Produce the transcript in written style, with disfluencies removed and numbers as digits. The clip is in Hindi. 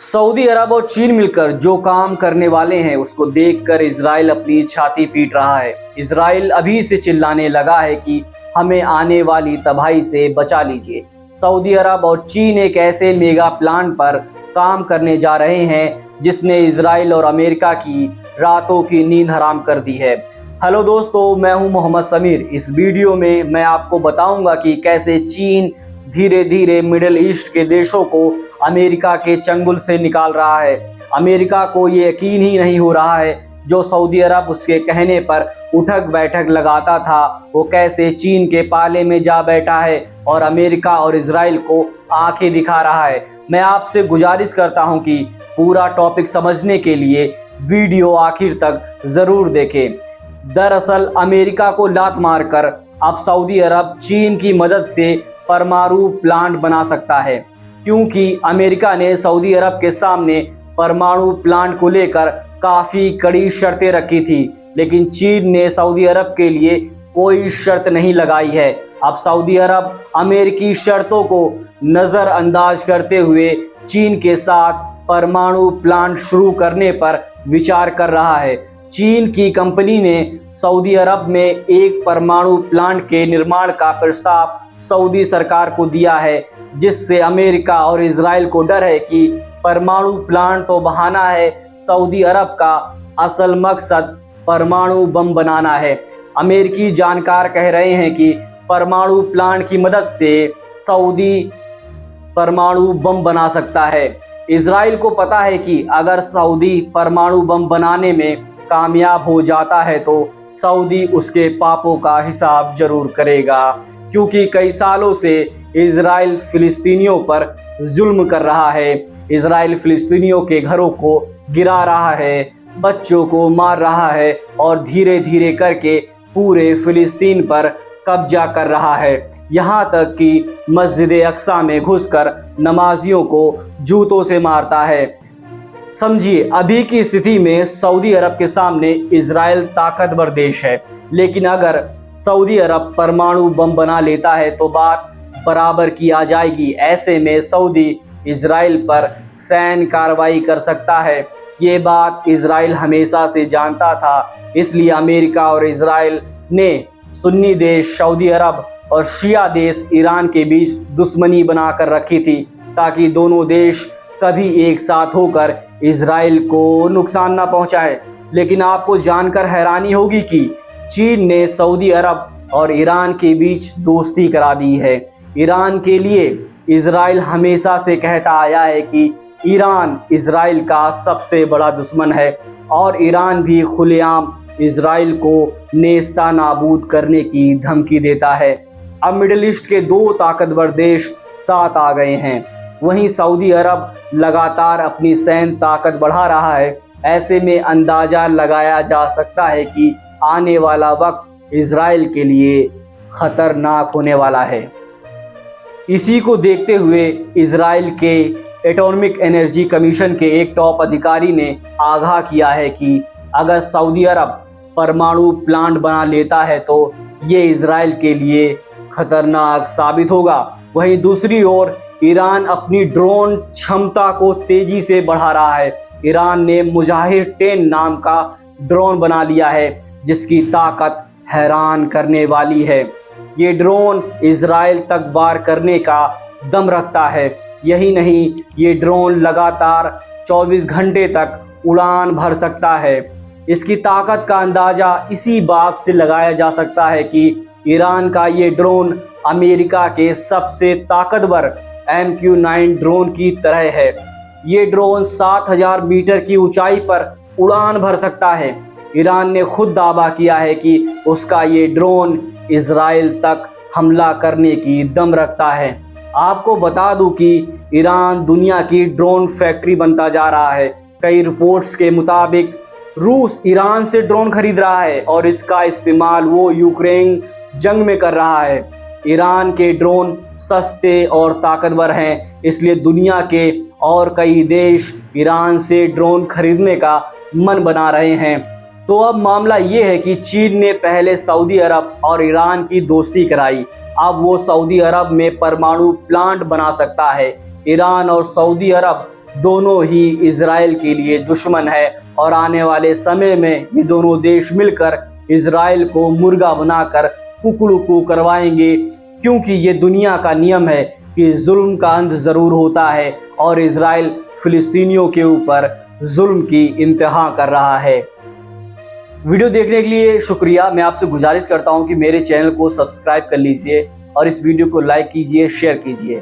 सऊदी अरब और चीन मिलकर जो काम करने वाले हैं उसको देखकर इजराइल अपनी छाती पीट रहा है। इजराइल अभी से चिल्लाने लगा है कि हमें आने वाली तबाही से बचा लीजिए। सऊदी अरब और चीन एक ऐसे मेगा प्लान पर काम करने जा रहे हैं जिसने इजराइल और अमेरिका की रातों की नींद हराम कर दी है। हेलो दोस्तों, मैं हूं मोहम्मद समीर। इस वीडियो में मैं आपको बताऊंगा कि कैसे चीन धीरे धीरे मिडिल ईस्ट के देशों को अमेरिका के चंगुल से निकाल रहा है। अमेरिका को ये यकीन ही नहीं हो रहा है जो सऊदी अरब उसके कहने पर उठक बैठक लगाता था वो कैसे चीन के पाले में जा बैठा है और अमेरिका और इजराइल को आंखें दिखा रहा है। मैं आपसे गुजारिश करता हूं कि पूरा टॉपिक समझने के लिए वीडियो आखिर तक ज़रूर देखें। दरअसल अमेरिका को लात मारकर अब सऊदी अरब चीन की मदद से परमाणु प्लांट बना सकता है, क्योंकि अमेरिका ने सऊदी अरब के सामने परमाणु प्लांट को लेकर काफ़ी कड़ी शर्तें रखी थी, लेकिन चीन ने सऊदी अरब के लिए कोई शर्त नहीं लगाई है। अब सऊदी अरब अमेरिकी शर्तों को नज़रअंदाज करते हुए चीन के साथ परमाणु प्लांट शुरू करने पर विचार कर रहा है। चीन की कंपनी ने सऊदी अरब में एक परमाणु प्लांट के निर्माण का प्रस्ताव सऊदी सरकार को दिया है, जिससे अमेरिका और इजराइल को डर है कि परमाणु प्लांट तो बहाना है, सऊदी अरब का असल मकसद परमाणु बम बनाना है। अमेरिकी जानकार कह रहे हैं कि परमाणु प्लांट की मदद से सऊदी परमाणु बम बना सकता है। इजराइल को पता है कि अगर सऊदी परमाणु बम बनाने में कामयाब हो जाता है तो सऊदी उसके पापों का हिसाब जरूर करेगा, क्योंकि कई सालों से इजराइल फिलिस्तीनियों पर जुल्म कर रहा है। इजराइल फिलिस्तीनियों के घरों को गिरा रहा है, बच्चों को मार रहा है और धीरे धीरे करके पूरे फिलिस्तीन पर कब्जा कर रहा है। यहाँ तक कि मस्जिद अक्सा में घुसकर नमाजियों को जूतों से मारता है। समझिए, अभी की स्थिति में सऊदी अरब के सामने इजराइल ताकतवर देश है, लेकिन अगर सऊदी अरब परमाणु बम बना लेता है तो बात बराबर की आ जाएगी। ऐसे में सऊदी इजराइल पर सैन्य कार्रवाई कर सकता है। ये बात इजराइल हमेशा से जानता था, इसलिए अमेरिका और इजराइल ने सुन्नी देश सऊदी अरब और शिया देश ईरान के बीच दुश्मनी बनाकर रखी थी, ताकि दोनों देश कभी एक साथ होकर इजराइल को नुकसान न पहुंचाए। लेकिन आपको जानकर हैरानी होगी कि चीन ने सऊदी अरब और ईरान के बीच दोस्ती करा दी है। ईरान के लिए इजराइल हमेशा से कहता आया है कि ईरान इजराइल का सबसे बड़ा दुश्मन है और ईरान भी खुलेआम इजराइल को नेस्ता नाबूद करने की धमकी देता है। अब मिडिल ईस्ट के दो ताकतवर देश साथ आ गए हैं। वहीं सऊदी अरब लगातार अपनी सैन्य ताकत बढ़ा रहा है। ऐसे में अंदाजा लगाया जा सकता है कि आने वाला वक्त इजराइल के लिए खतरनाक होने वाला है। इसी को देखते हुए इजराइल के एटॉमिक एनर्जी कमीशन के एक टॉप अधिकारी ने आगाह किया है कि अगर सऊदी अरब परमाणु प्लांट बना लेता है तो ये इजराइल के लिए खतरनाक साबित होगा। वहीं दूसरी ओर ईरान अपनी ड्रोन क्षमता को तेजी से बढ़ा रहा है। ईरान ने मुजाहिर 10 नाम का ड्रोन बना लिया है, जिसकी ताकत हैरान करने वाली है। ये ड्रोन इजराइल तक वार करने का दम रखता है। यही नहीं, ये ड्रोन लगातार 24 घंटे तक उड़ान भर सकता है। इसकी ताकत का अंदाज़ा इसी बात से लगाया जा सकता है कि ईरान का ये ड्रोन अमेरिका के सबसे ताकतवर MQ-9 ड्रोन की तरह है। ये ड्रोन 7000 मीटर की ऊंचाई पर उड़ान भर सकता है। ईरान ने खुद दावा किया है कि उसका ये ड्रोन इजराइल तक हमला करने की दम रखता है। आपको बता दूं कि ईरान दुनिया की ड्रोन फैक्ट्री बनता जा रहा है। कई रिपोर्ट्स के मुताबिक रूस ईरान से ड्रोन खरीद रहा है और इसका इस्तेमाल वो यूक्रेन जंग में कर रहा है। ईरान के ड्रोन सस्ते और ताकतवर हैं, इसलिए दुनिया के और कई देश ईरान से ड्रोन खरीदने का मन बना रहे हैं। तो अब मामला ये है कि चीन ने पहले सऊदी अरब और ईरान की दोस्ती कराई, अब वो सऊदी अरब में परमाणु प्लांट बना सकता है। ईरान और सऊदी अरब दोनों ही इजराइल के लिए दुश्मन है और आने वाले समय में ये दोनों देश मिलकर इजराइल को मुर्गा बनाकर कुकड़ू करवाएंगे, क्योंकि ये दुनिया का नियम है कि जुल्म का अंत ज़रूर होता है और इजराइल फिलिस्तीनियों के ऊपर जुल्म की इंतहा कर रहा है। वीडियो देखने के लिए शुक्रिया। मैं आपसे गुजारिश करता हूं कि मेरे चैनल को सब्सक्राइब कर लीजिए और इस वीडियो को लाइक कीजिए, शेयर कीजिए।